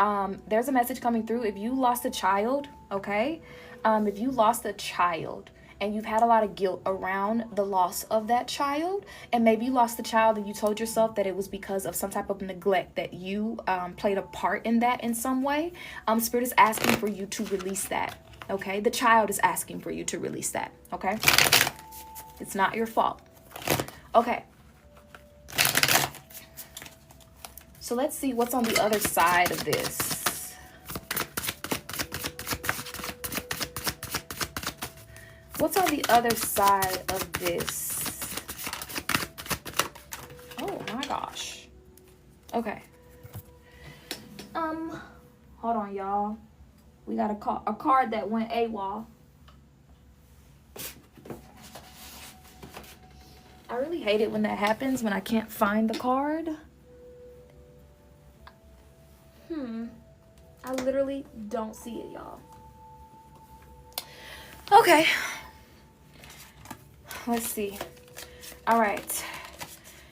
S1: there's a message coming through. If you lost a child, okay? If you lost a child and you've had a lot of guilt around the loss of that child, and maybe you lost the child and you told yourself that it was because of some type of neglect, that you played a part in that in some way, Spirit is asking for you to release that, okay? The child is asking for you to release that, okay? It's not your fault. Okay. So let's see what's on the other side of this. What's on the other side of this? Oh my gosh. Okay. Hold on, y'all. We got a card that went AWOL. I really hate it when that happens, when I can't find the card. I literally don't see it, y'all. Okay. Let's see. All right.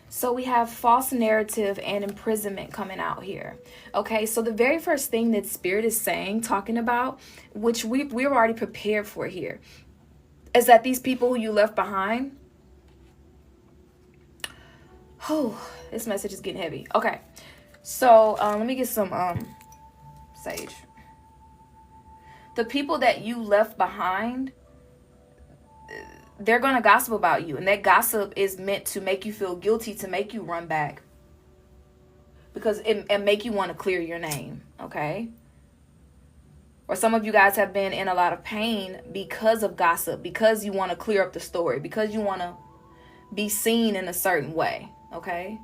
S1: So we have false narrative and imprisonment coming out here. Okay, so the very first thing that Spirit is saying, talking about, which we're already prepared for here, is that these people who you left behind. Oh, this message is getting heavy. Okay. So let me get some sage. The people that you left behind, they're going to gossip about you. And that gossip is meant to make you feel guilty, to make you run back. Because it make you want to clear your name, okay? Or some of you guys have been in a lot of pain because of gossip, because you want to clear up the story, because you want to be seen in a certain way, okay?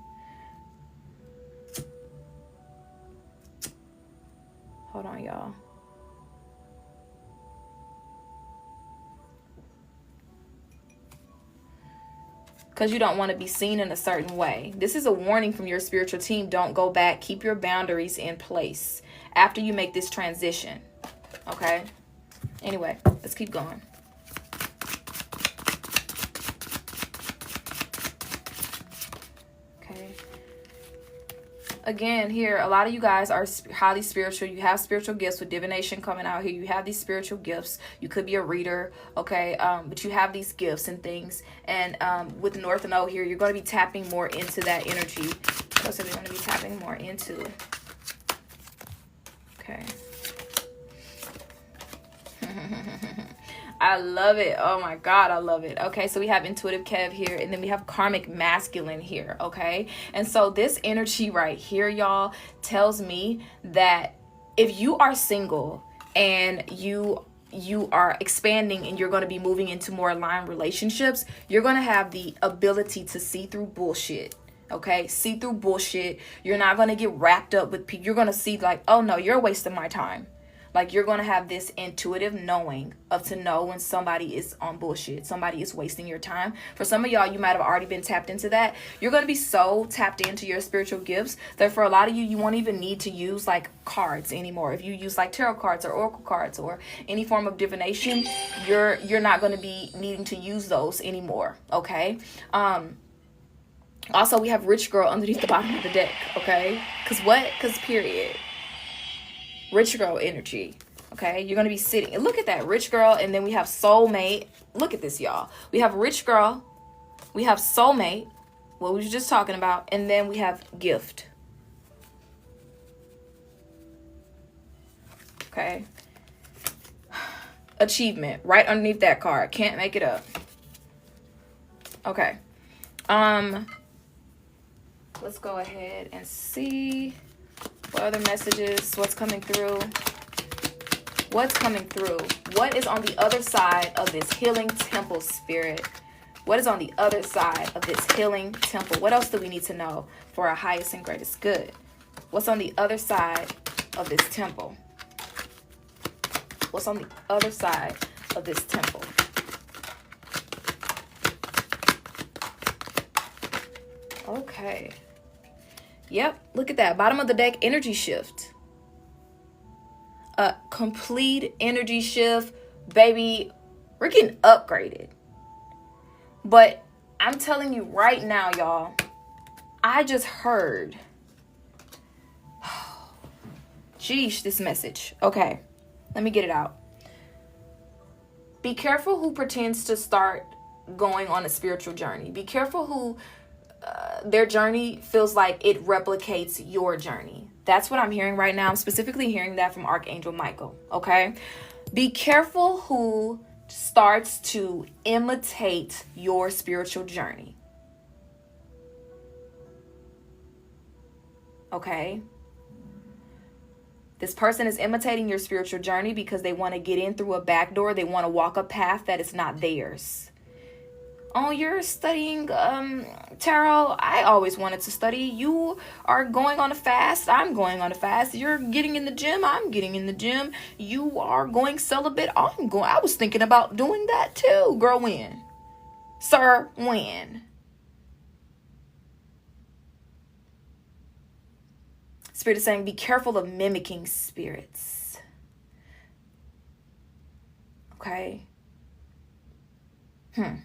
S1: Hold on, y'all. Because you don't want to be seen in a certain way. This is a warning from your spiritual team. Don't go back. Keep your boundaries in place after you make this transition. Okay? Anyway, let's keep going. again, here, a lot of you guys are highly spiritual. You have spiritual gifts with divination coming out here. You have these spiritual gifts. You could be a reader, okay? But you have these gifts and things. And with the North Node here, you're going to be tapping more into that energy. What else are we going to be tapping more into? Okay. I love it. Oh my God, I love it. Okay, so we have intuitive Kev here, and then we have karmic masculine here, okay? And so this energy right here, y'all, tells me that if you are single and you are expanding and you're going to be moving into more aligned relationships, you're going to have the ability to see through bullshit. Okay, see through bullshit. You're not going to get wrapped up with people. You're going to see like, oh no, you're wasting my time. Like, you're going to have this intuitive knowing of to know when somebody is on bullshit. Somebody is wasting your time. For some of y'all, you might have already been tapped into that. You're going to be so tapped into your spiritual gifts that for a lot of you, you won't even need to use like cards anymore. If you use like tarot cards or oracle cards or any form of divination, you're not going to be needing to use those anymore. Okay. Also, we have rich girl underneath the bottom of the deck. Okay. Because period. Rich girl energy. Okay, you're gonna be sitting. Look at that, rich girl, and then we have soulmate. Look at this, y'all. We have rich girl, we have soulmate, what we were just talking about, and then we have gift. Okay. Achievement, right underneath that card. Can't make it up. Okay. Let's go ahead and see. What other messages? What's coming through? What's coming through? What is on the other side of this healing temple, spirit? What is on the other side of this healing temple? What else do we need to know for our highest and greatest good? What's on the other side of this temple? What's on the other side of this temple? Okay. Yep, look at that. Bottom of the deck, energy shift. A complete energy shift. Baby, we're getting upgraded. But I'm telling you right now, y'all, I just heard. Sheesh, this message. Okay, let me get it out. Be careful who pretends to start going on a spiritual journey. Be careful who their journey feels like it replicates your journey. That's what I'm hearing right now. I'm specifically hearing that from Archangel Michael. Okay. Be careful who starts to imitate your spiritual journey. Okay. This person is imitating your spiritual journey because they want to get in through a back door. They want to walk a path that is not theirs. Oh, you're studying tarot. I always wanted to study. You are going on a fast. I'm going on a fast. You're getting in the gym. I'm getting in the gym. You are going celibate. I was thinking about doing that too. Girl, when? Sir, when? Spirit is saying, be careful of mimicking spirits. Okay.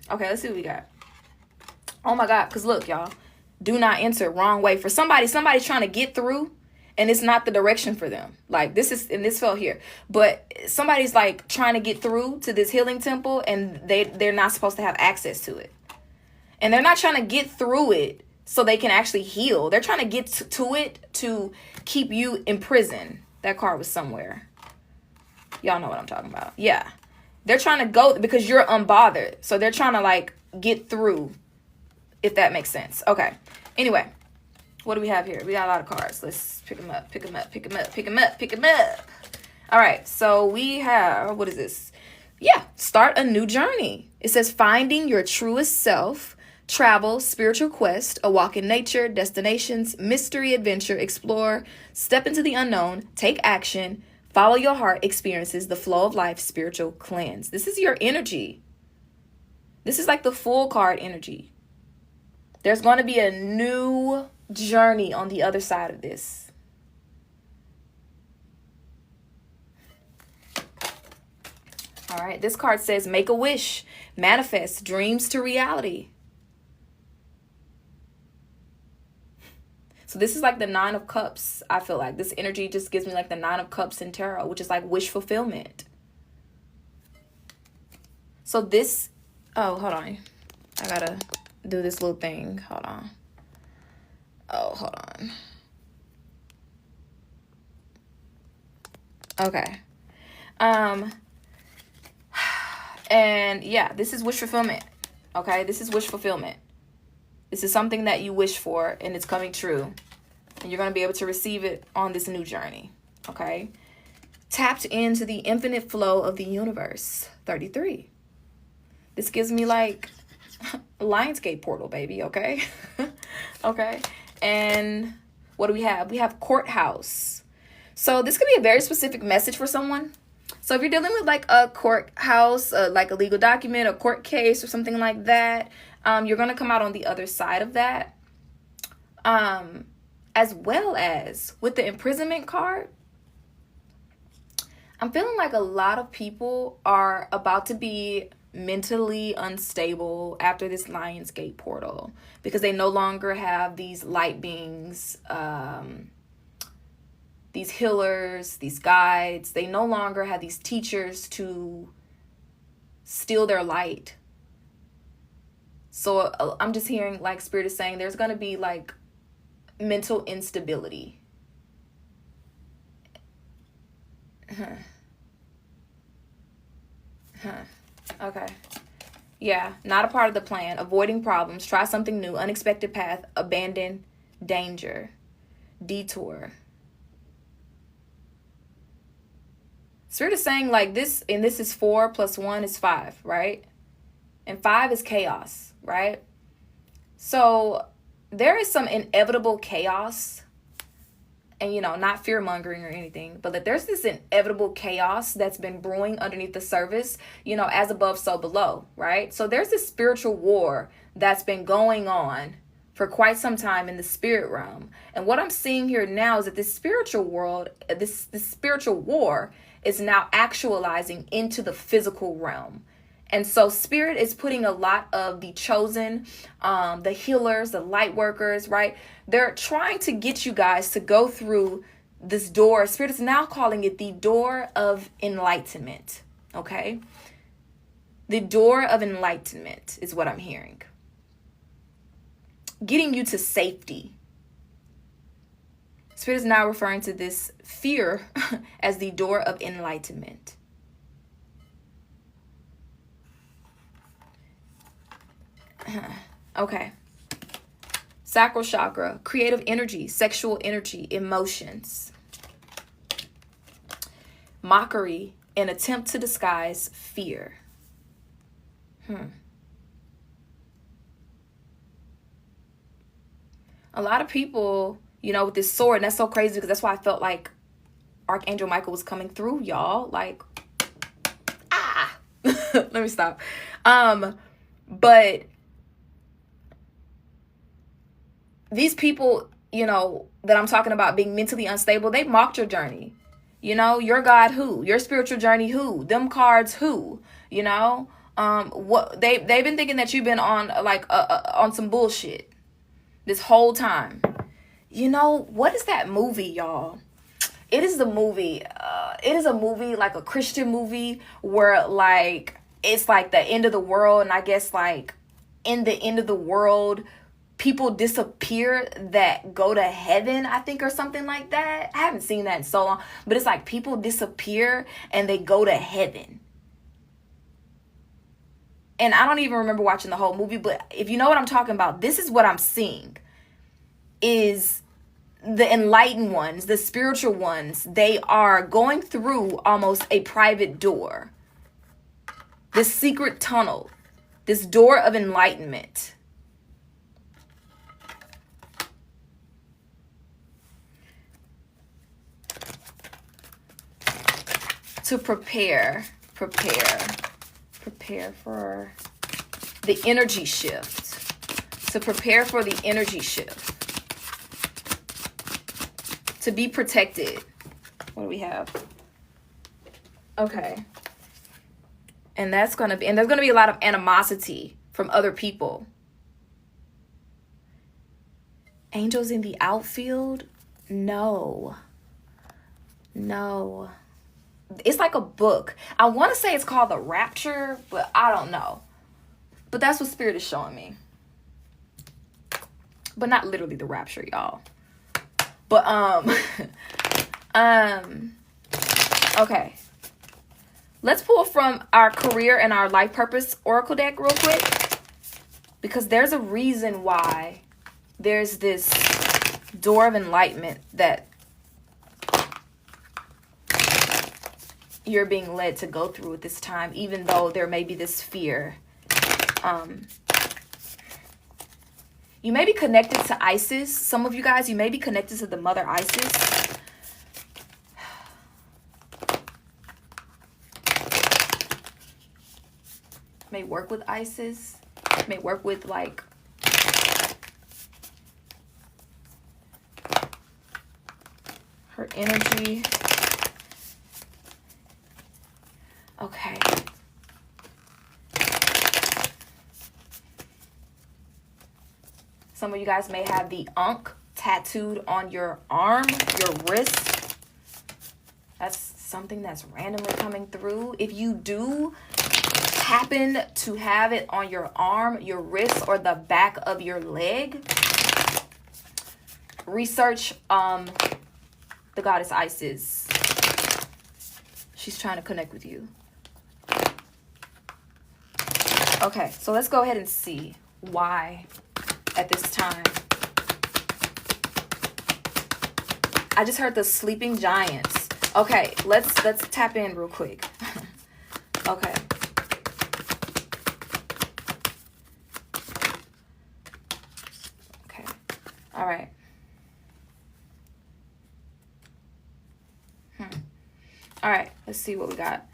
S1: Okay, let's see what we got. Oh my God, because look, y'all, do not enter, wrong way. For somebody's trying to get through and it's not the direction for them. Like this is, and this fell here, but somebody's like trying to get through to this healing temple and they're not supposed to have access to it. And they're not trying to get through it so they can actually heal. They're trying to get to it to keep you in prison. That card was somewhere. Y'all know what I'm talking about. Yeah. They're trying to go because you're unbothered. So they're trying to like get through, if that makes sense. Okay. Anyway, what do we have here? We got a lot of cards. Let's pick them up, pick them up, pick them up, pick them up, pick them up. All right. So we have, what is this? Yeah. Start a new journey. It says finding your truest self, travel, spiritual quest, a walk in nature, destinations, mystery, adventure, explore, step into the unknown, take action, follow your heart, experiences, the flow of life, spiritual cleanse. This is your energy. This is like the full card energy. There's going to be a new journey on the other side of this. All right. This card says make a wish, manifest dreams to reality. So this is like the Nine of Cups. I feel like this energy just gives me like the Nine of Cups in tarot, which is like wish fulfillment. So this, oh, hold on. I gotta do this little thing. Hold on. Oh, hold on. Okay. And yeah, this is wish fulfillment. Okay, this is wish fulfillment. This is something that you wish for and it's coming true. And you're going to be able to receive it on this new journey. Okay. Tapped into the infinite flow of the universe. 33. This gives me like Lionsgate portal, baby. Okay. Okay. And what do we have? We have courthouse. So this could be a very specific message for someone. So if you're dealing with like a courthouse, like a legal document, a court case or something like that, you're going to come out on the other side of that. As well as with the imprisonment card, I'm feeling like a lot of people are about to be mentally unstable after this Lionsgate portal because they no longer have these light beings, these healers, these guides. They no longer have these teachers to steal their light. So I'm just hearing like Spirit is saying there's going to be like mental instability. Okay. Yeah, not a part of the plan. Avoiding problems. Try something new. Unexpected path. Abandon. Danger. Detour. Spirit is saying like this, and this is 4 + 1 is 5, right? And 5 is chaos, right? So there is some inevitable chaos. And, you know, not fear-mongering or anything, but that there's this inevitable chaos that's been brewing underneath the surface, you know, as above, so below, right? So there's this spiritual war that's been going on for quite some time in the spirit realm. And what I'm seeing here now is that this spiritual world, this spiritual war is now actualizing into the physical realm. And so Spirit is putting a lot of the chosen, the healers, the light workers, right? They're trying to get you guys to go through this door. Spirit is now calling it the door of enlightenment, okay? The door of enlightenment is what I'm hearing. Getting you to safety. Spirit is now referring to this fear as the door of enlightenment. Okay. Sacral chakra, creative energy, sexual energy, emotions. Mockery, an attempt to disguise fear. A lot of people, you know, with this sword, and that's so crazy because that's why I felt like Archangel Michael was coming through, y'all. Like, let me stop. But these people, you know, that I'm talking about being mentally unstable, they mocked your journey. You know, your God who? Your spiritual journey who? Them cards who? You know? What they've been thinking that you've been on like on some bullshit this whole time. You know, what is that movie, y'all? It is a movie like a Christian movie where like it's like the end of the world, and I guess like in the end of the world people disappear that go to heaven, I think, or something like that. I haven't seen that in so long, but it's like people disappear and they go to heaven. And I don't even remember watching the whole movie, but if you know what I'm talking about, this is what I'm seeing is the enlightened ones, the spiritual ones. They are going through almost a private door, this secret tunnel, this door of enlightenment. To prepare for the energy shift. To prepare for the energy shift. To be protected. What do we have? Okay. And there's going to be a lot of animosity from other people. Angels in the outfield? No. No. It's like a book. I want to say it's called The Rapture, but I don't know. But that's what Spirit is showing me. But not literally the rapture, y'all. But okay. Let's pull from our career and our life purpose oracle deck real quick, because there's a reason why there's this door of enlightenment that you're being led to go through at this time, even though there may be this fear. You may be connected to Isis. Some of you guys, you may be connected to the mother Isis. May work with Isis. May work with like her energy. Okay. Some of you guys may have the Ankh tattooed on your arm, your wrist. That's something that's randomly coming through. If you do happen to have it on your arm, your wrist, or the back of your leg, research the goddess Isis. She's trying to connect with you. Okay, so let's go ahead and see why at this time. I just heard the sleeping giants. Okay, let's tap in real quick. Okay. Okay. All right. All right, let's see what we got.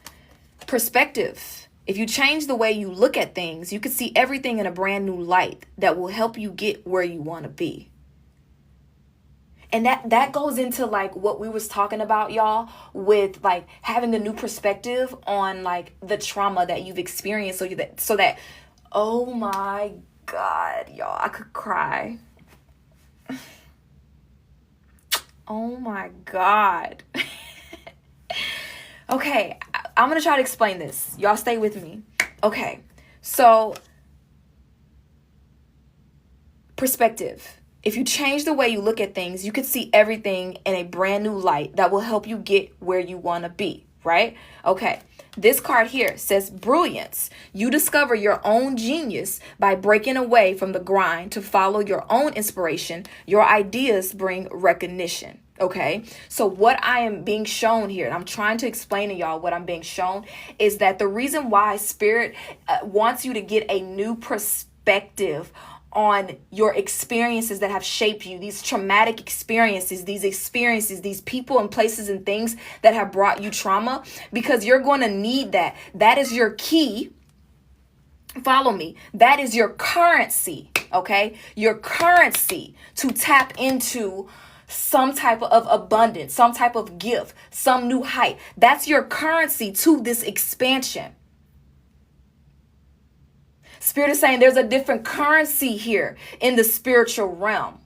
S1: Perspective. If you change the way you look at things, you can see everything in a brand new light that will help you get where you want to be. And that goes into like what we was talking about, y'all, with like having a new perspective on like the trauma that you've experienced, so that oh my God, y'all, I could cry. Oh my God. Okay, I'm going to try to explain this. Y'all stay with me. Okay, so perspective. If you change the way you look at things, you can see everything in a brand new light that will help you get where you want to be, right? Okay, this card here says brilliance. You discover your own genius by breaking away from the grind to follow your own inspiration. Your ideas bring recognition. Okay, so what I am being shown here, and I'm trying to explain to y'all what I'm being shown, is that the reason why Spirit wants you to get a new perspective on your experiences that have shaped you, these traumatic experiences, these people and places and things that have brought you trauma, because you're going to need that. That is your key. Follow me. That is your currency, okay? Your currency to tap into some type of abundance, some type of gift, some new height. That's your currency to this expansion. Spirit is saying there's a different currency here in the spiritual realm.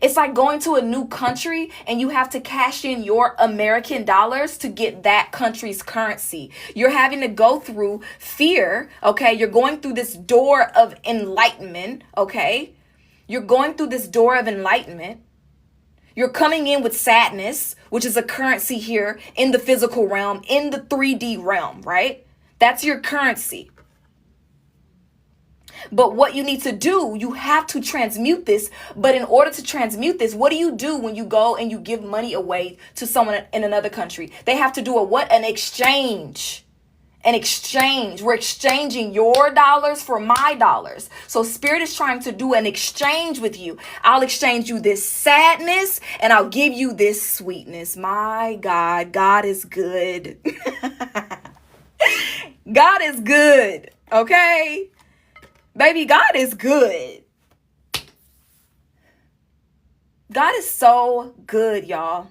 S1: It's like going to a new country and you have to cash in your American dollars to get that country's currency. You're having to go through fear, okay? You're going through this door of enlightenment, okay? You're going through this door of enlightenment. You're coming in with sadness, which is a currency here in the physical realm, in the 3D realm, right? That's your currency. But what you need to do, you have to transmute this. But in order to transmute this, what do you do when you go and you give money away to someone in another country? They have to do a what? An exchange. An exchange. We're exchanging your dollars for my dollars. So Spirit is trying to do an exchange with you. I'll exchange you this sadness and I'll give you this sweetness. My God, God is good. God is good. Okay? Baby, God is good. God is so good, y'all.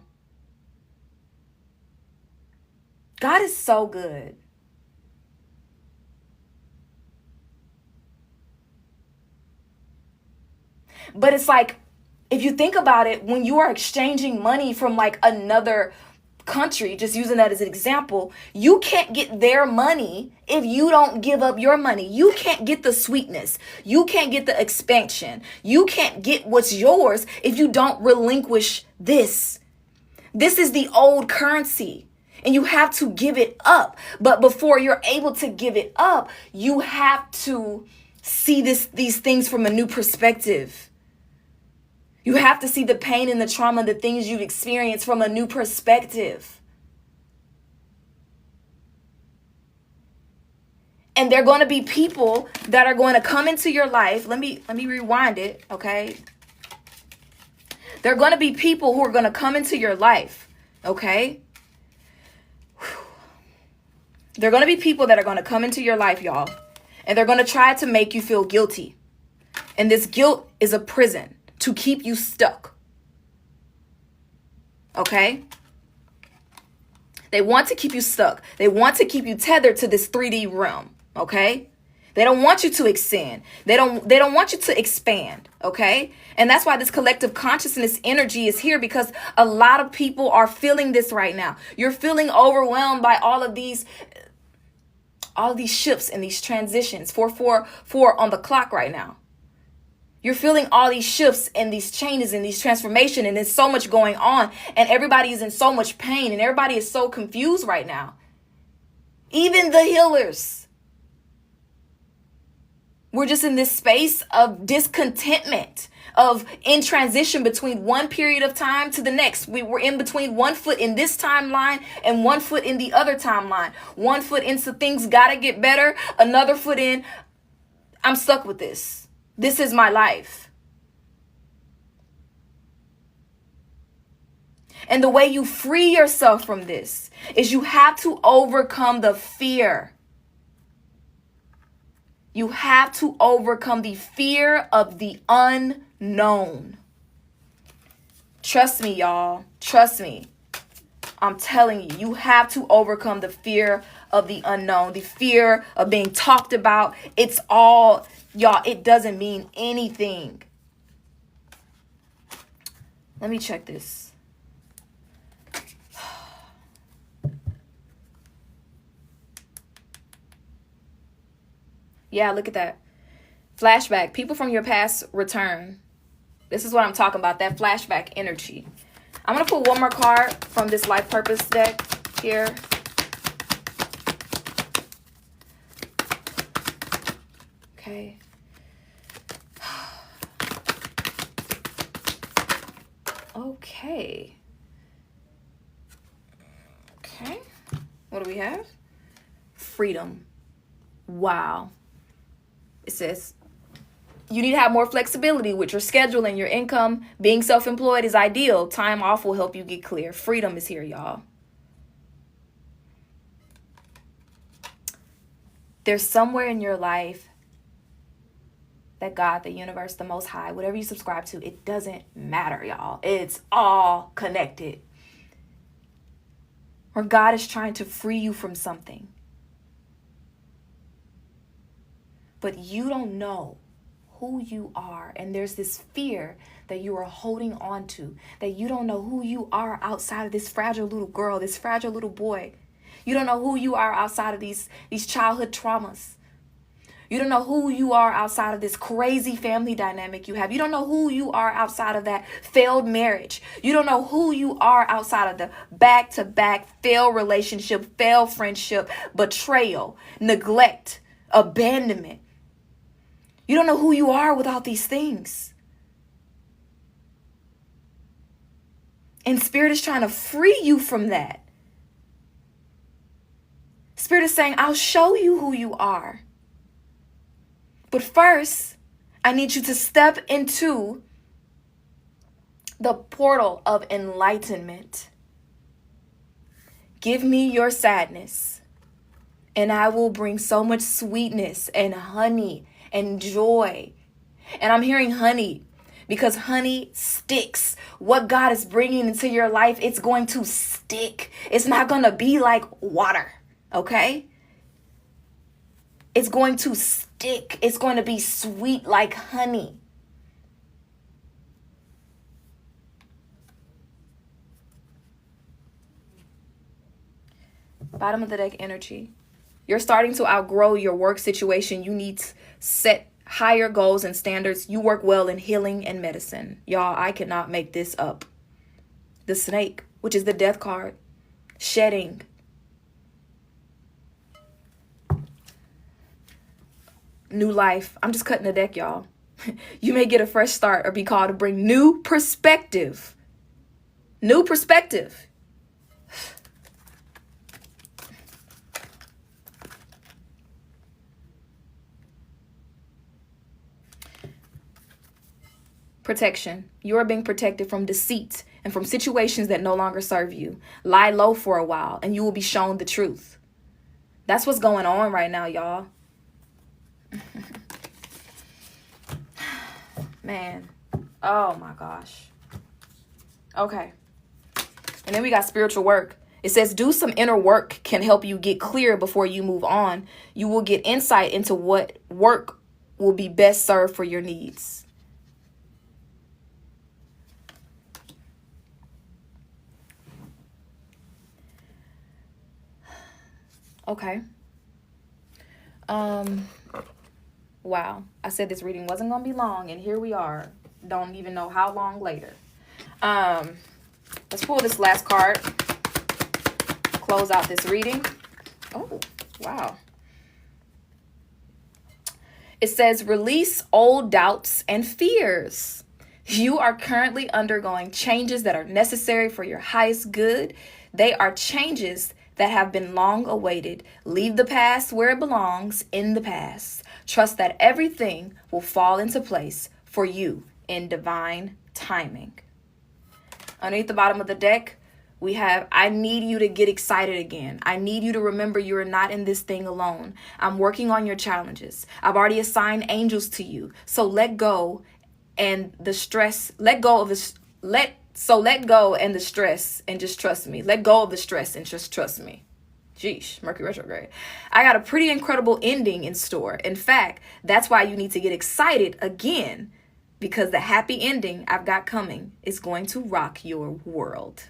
S1: God is so good. But it's like, if you think about it, when you are exchanging money from like another country, just using that as an example, you can't get their money if you don't give up your money. You can't get the sweetness. You can't get the expansion. You can't get what's yours if you don't relinquish this. This is the old currency, and you have to give it up. But before you're able to give it up, you have to see these things from a new perspective. You have to see the pain and the trauma, the things you've experienced from a new perspective. And there are going to be people that are going to come into your life. Let me rewind it, okay? There are going to be people who are going to come into your life, okay? There are going to be people that are going to come into your life, y'all. And they're going to try to make you feel guilty. And this guilt is a prison to keep you stuck. Okay? They want to keep you stuck. They want to keep you tethered to this 3D realm. Okay? They don't want you to ascend. They don't want you to expand. Okay? And that's why this collective consciousness energy is here, because a lot of people are feeling this right now. You're feeling overwhelmed by all of these shifts and these transitions. 444 on the clock right now. You're feeling all these shifts and these changes and these transformations, and there's so much going on, and everybody is in so much pain, and everybody is so confused right now. Even the healers. We're just in this space of discontentment, of in transition between one period of time to the next. We were in between one foot in this timeline and one foot in the other timeline. One foot into things gotta get better, another foot in, I'm stuck with this. This is my life. And the way you free yourself from this is you have to overcome the fear. You have to overcome the fear of the unknown. Trust me, y'all. Trust me. I'm telling you, you have to overcome the fear of the unknown, the fear of being talked about. It's all, y'all, it doesn't mean anything. Let me check this. Yeah, look at that. Flashback. People from your past return. This is what I'm talking about, that flashback energy. I'm going to pull one more card from this Life Purpose deck here. Okay. Okay. Okay. What do we have? Freedom. Wow. It says, you need to have more flexibility with your schedule and your income. Being self-employed is ideal. Time off will help you get clear. Freedom is here, y'all. There's somewhere in your life that God, the universe, the Most High, whatever you subscribe to, it doesn't matter, y'all. It's all connected. Where God is trying to free you from something. But you don't know who you are, and there's this fear that you are holding on to, that you don't know who you are outside of this fragile little girl, this fragile little boy. You don't know who you are outside of these childhood traumas. You don't know who you are outside of this crazy family dynamic you have. You don't know who you are outside of that failed marriage. You don't know who you are outside of the back-to-back failed relationship, failed friendship, betrayal, neglect, abandonment. You don't know who you are without these things. And Spirit is trying to free you from that. Spirit is saying, I'll show you who you are. But first, I need you to step into the portal of enlightenment. Give me your sadness, and I will bring so much sweetness and honey and joy. And I'm hearing honey because honey sticks. What God is bringing into your life, it's going to stick. It's not going to be like water, okay? It's going to stick. It's going to be sweet like honey. Bottom of the deck energy. You're starting to outgrow your work situation. You need to set higher goals and standards. You work well in healing and medicine. Y'all, I cannot make this up. The snake, which is the death card. Shedding. New life. I'm just cutting the deck, y'all. You may get a fresh start or be called to bring new perspective. New perspective. Protection. You are being protected from deceit and from situations that no longer serve you. Lie low for a while and you will be shown the truth. That's what's going on right now, y'all. Man. Oh my gosh. Okay. And then we got spiritual work. It says do some inner work can help you get clear before you move on. You will get insight into what work will be best served for your needs. Okay. Wow. I said this reading wasn't going to be long, and here we are. Don't even know how long later. Let's pull this last card. Close out this reading. Oh, wow. It says, release old doubts and fears. You are currently undergoing changes that are necessary for your highest good. They are changes that have been long awaited. Leave the past where it belongs, in the past. Trust that everything will fall into place for you in divine timing. Underneath the bottom of the deck, we have, I need you to get excited again. I need you to remember you are not in this thing alone. I'm working on your challenges. I've already assigned angels to you. So let go and the stress, let go and the stress and just trust me. Let go of the stress and just trust me. Jeesh, Mercury retrograde. I got a pretty incredible ending in store. In fact, that's why you need to get excited again, because the happy ending I've got coming is going to rock your world.